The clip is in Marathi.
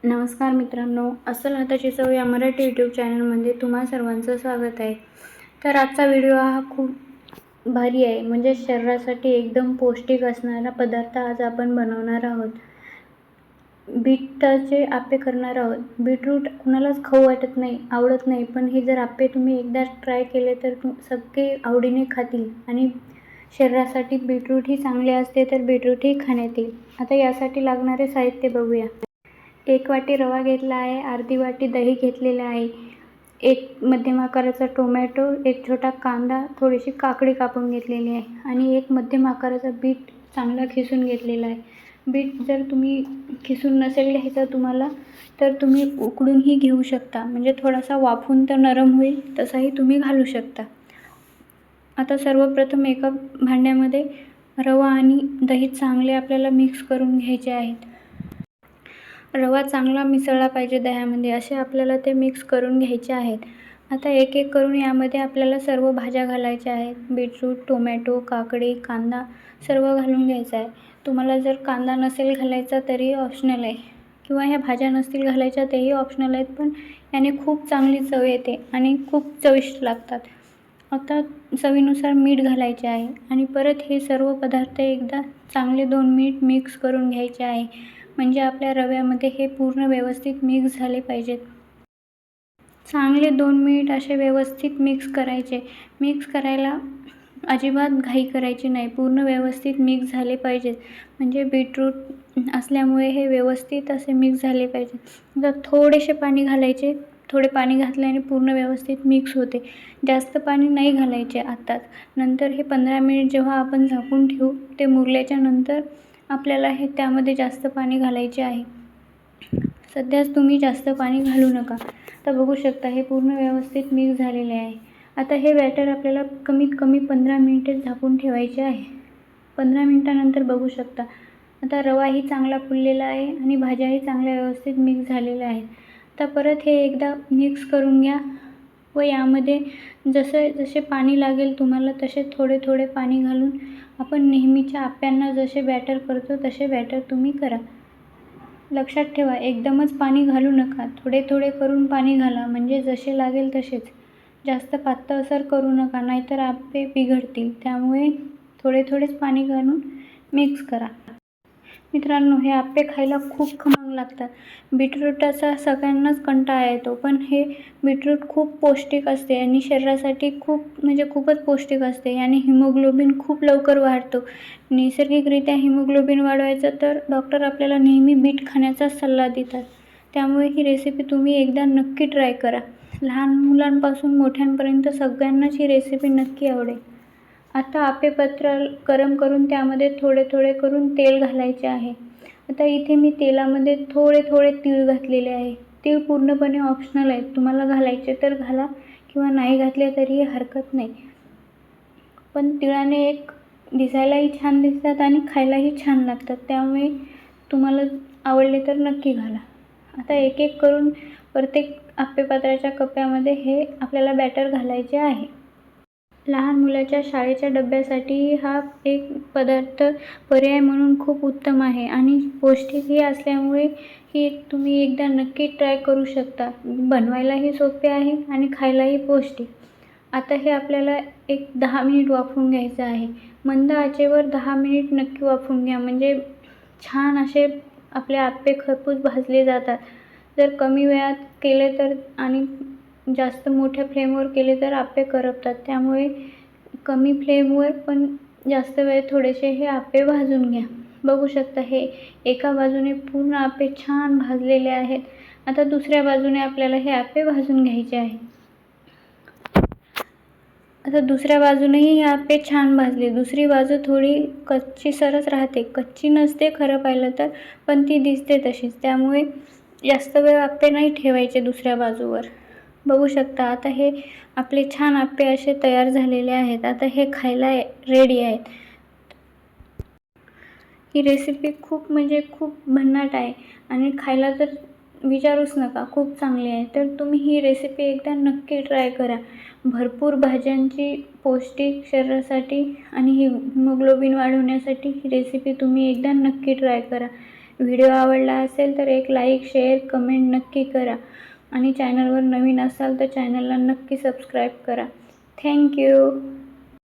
नमस्कार मित्रांनो, अस्सल हाताची चव या मराठी यूट्यूब चॅनलमध्ये तुम्हा सर्वांचं स्वागत आहे. तर आजचा व्हिडिओ हा खूप भारी आहे, म्हणजे शरीरासाठी एकदम पौष्टिक असणारा पदार्थ आज आपण बनवणार आहोत. बीटाचे आप्पे करणार आहोत. बीटरूट कुणालाच खाऊ वाटत नाही, आवडत नाही, पण हे जर आप्पे तुम्ही एकदा ट्राय केले तर सगळे आवडीने खातील आणि शरीरासाठी बीटरूट ही चांगले असते, तर बीटरूटही खाण्यात येईल. आता यासाठी लागणारे साहित्य बघूया. 1 वाटी रवा घेतला आहे, अर्धी वाटी दही घेतलेले आहे, 1 मध्यम आकाराचा टोमॅटो, 1 छोटा कांदा, थोडीशी काकडी कापून घेतलेली आहे आणि 1 मध्यम आकाराचा बीट चांगला खिसून घेतलेला आहे. बीट जर तुम्ही खिसून नसेल घ्यायचा तुम्हाला, तर तुम्ही उकडूनही घेऊ शकता, म्हणजे थोडासा वाफून तर नरम होईल तसाही तुम्ही घालू शकता. आता सर्वप्रथम एका भांड्यामध्ये रवा आणि दही चांगले आपल्याला मिक्स करून घ्यायचे आहेत. रवा चांगला मिसळला पाहिजे दह्यामध्ये, असे आपल्याला ते मिक्स करून घ्यायचे आहेत. आता एक एक करून यामध्ये आपल्याला सर्व भाज्या घालायच्या आहेत. बीटरूट, टोमॅटो, काकडी, कांदा सर्व घालून घ्यायचं आहे. तुम्हाला जर कांदा नसेल घालायचा तरी ऑप्शनल आहे, किंवा ह्या भाज्या नसतील घालायच्या तेही ऑप्शनल आहेत, पण याने खूप चांगली चव येते आणि खूप चविष्ट लागतात. आता चवीनुसार मीठ घालायचे आहे आणि परत हे सर्व पदार्थ एकदा चांगले 2 मिनिट मिक्स करून घ्यायचे आहे, म्हणजे आपल्या रव्यामध्ये हे पूर्ण व्यवस्थित मिक्स झाले पाहिजेत. चांगले 2 मिनिट असे व्यवस्थित मिक्स करायचे. मिक्स करायला अजिबात घाई करायची नाही, पूर्ण व्यवस्थित मिक्स झाले पाहिजेत, म्हणजे बीटरूट असल्यामुळे हे व्यवस्थित असे मिक्स झाले पाहिजे. आता थोडेसे पाणी घालायचे, थोडे पाणी घातल्याने पूर्ण व्यवस्थित मिक्स होते. जास्त पाणी नाही घालायचे आत्ताच. नंतर हे 15 मिनिट जेव्हा आपण झाकून ठेवू, ते मुरल्याच्या नंतर आपल्याला हे त्यामध्ये जास्त पाणी घालायचे आहे. सध्याच तुम्ही जास्त पाणी घालू नका. आता बघू शकता हे पूर्ण व्यवस्थित मिक्स झालेले आहे. आता हे बॅटर आपल्याला कमीत कमी 15 मिनिटे झाकून ठेवायचे आहे. 15 मिनिटानंतर बघू शकता आता रवाही चांगला फुललेला आहे आणि भाज्याही चांगल्या व्यवस्थित मिक्स झालेल्या आहेत. आता परत हे एकदा मिक्स करून घ्या व यामध्ये जसे पाणी लागेल तुम्हाला तसे थोडे थोडे पाणी घालून आपण नेहमीच्या आप्प्यांना जसे बॅटर करतो तसे बॅटर तुम्ही करा. लक्षात ठेवा, एकदमच पाणी घालू नका, थोडे थोडे करून पाणी घाला, म्हणजे जसे लागेल तसेच. जास्त पातळसर करू नका, नाहीतर आप्पे बिघडतील. त्यामुळे थोडे थोडेच पाणी घालून मिक्स करा. मित्रांनो, हे आप्पे खायला खूप खमंग लागतात. बीटरूटाचा सगळ्यांनाच कंटाळा येतो, पण हे बीटरूट खूप पौष्टिक असते आणि शरीरासाठी खूपच पौष्टिक असते. याने हिमोग्लोबिन खूप लवकर वाढतो. नैसर्गिकरित्या हिमोग्लोबिन वाढवायचं तर डॉक्टर आपल्याला नेहमी बीट खाण्याचा सल्ला देतात. त्यामुळे ही रेसिपी तुम्ही एकदा नक्की ट्राय करा. लहान मुलांपासून मोठ्यांपर्यंत सगळ्यांनाच ही रेसिपी नक्की आवडेल. आता आप्पेपात्र गरम करून त्यामध्ये थोडे थोडे करून तेल घालायचे आहे. आता इथे मी तेलामध्ये थोडे थोडे तीळ घातलेले आहे. तीळ पूर्णपणे ऑप्शनल आहेत, तुम्हाला घालायचे तर घाला किंवा नाही घातले तरीही हरकत नाही. पण तिळाने एक दिसायलाही छान दिसतात आणि खायलाही छान लागतात, त्यामुळे तुम्हाला आवडले तर नक्की घाला. आता एक एक करून प्रत्येक आप्पेपात्राच्या कप्प्यामध्ये हे आपल्याला बॅटर घालायचे आहे. लहान मुलाच्या शाळेच्या डब्यासाठी हा एक पदार्थ पर्याय म्हणून खूप उत्तम आहे आणि पौष्टिकही असल्यामुळे ही तुम्ही एकदा नक्की ट्राय करू शकता. बनवायलाही सोपे आहे आणि खायलाही पौष्टिक. आता हे आपल्याला एक 10 मिनिट वाफवून घ्यायचं आहे. मंद आचेवर 10 मिनिट नक्की वाफवून घ्या, म्हणजे छान असे आपले आप्पे खरपूस भाजले जातात. जर कमी वेळात केले तर आणि जास्त मोठ्या फ्लेमवर केले तर आप्पे करपतात. त्यामुळे कमी फ्लेमवर पण जास्त वेळ थोडेसे हे आप्पे भाजून घ्या. बघू शकता हे एका बाजूने पूर्ण आप्पे छान भाजलेले आहेत. आता दुसऱ्या बाजूने आपल्याला हे आप्पे भाजून घ्यायचे आहे. आता दुसऱ्या बाजूनेही हे आप्पे छान भाजले. दुसरी बाजू थोडी कच्ची सरच राहते, कच्ची नसते खरं पाहिलं तर, पण ती दिसते तशीच. त्यामुळे जास्त वेळ आप्पे नाही ठेवायचे दुसऱ्या बाजूवर. बघू शकता आता हे आपले छान आप्पे असे तयार झालेले आहेत. आता हे खायला रेडी आहेत. ही रेसिपी खूप भन्नाट आहे आणि खायला तर विचारूच नका, खूप चांगली आहे. तर तुम्ही ही रेसिपी एकदा नक्की ट्राय करा. भरपूर भाज्यांची पौष्टिक शरीरासाठी आणि हिमोग्लोबिन वाढवण्यासाठी ही रेसिपी तुम्ही एकदा नक्की ट्राय करा. व्हिडिओ आवडला असेल तर एक लाईक, शेअर, कमेंट नक्की करा आणि चॅनलवर नवीन असाल तर चॅनलला नक्की सबस्क्राईब करा. थँक्यू.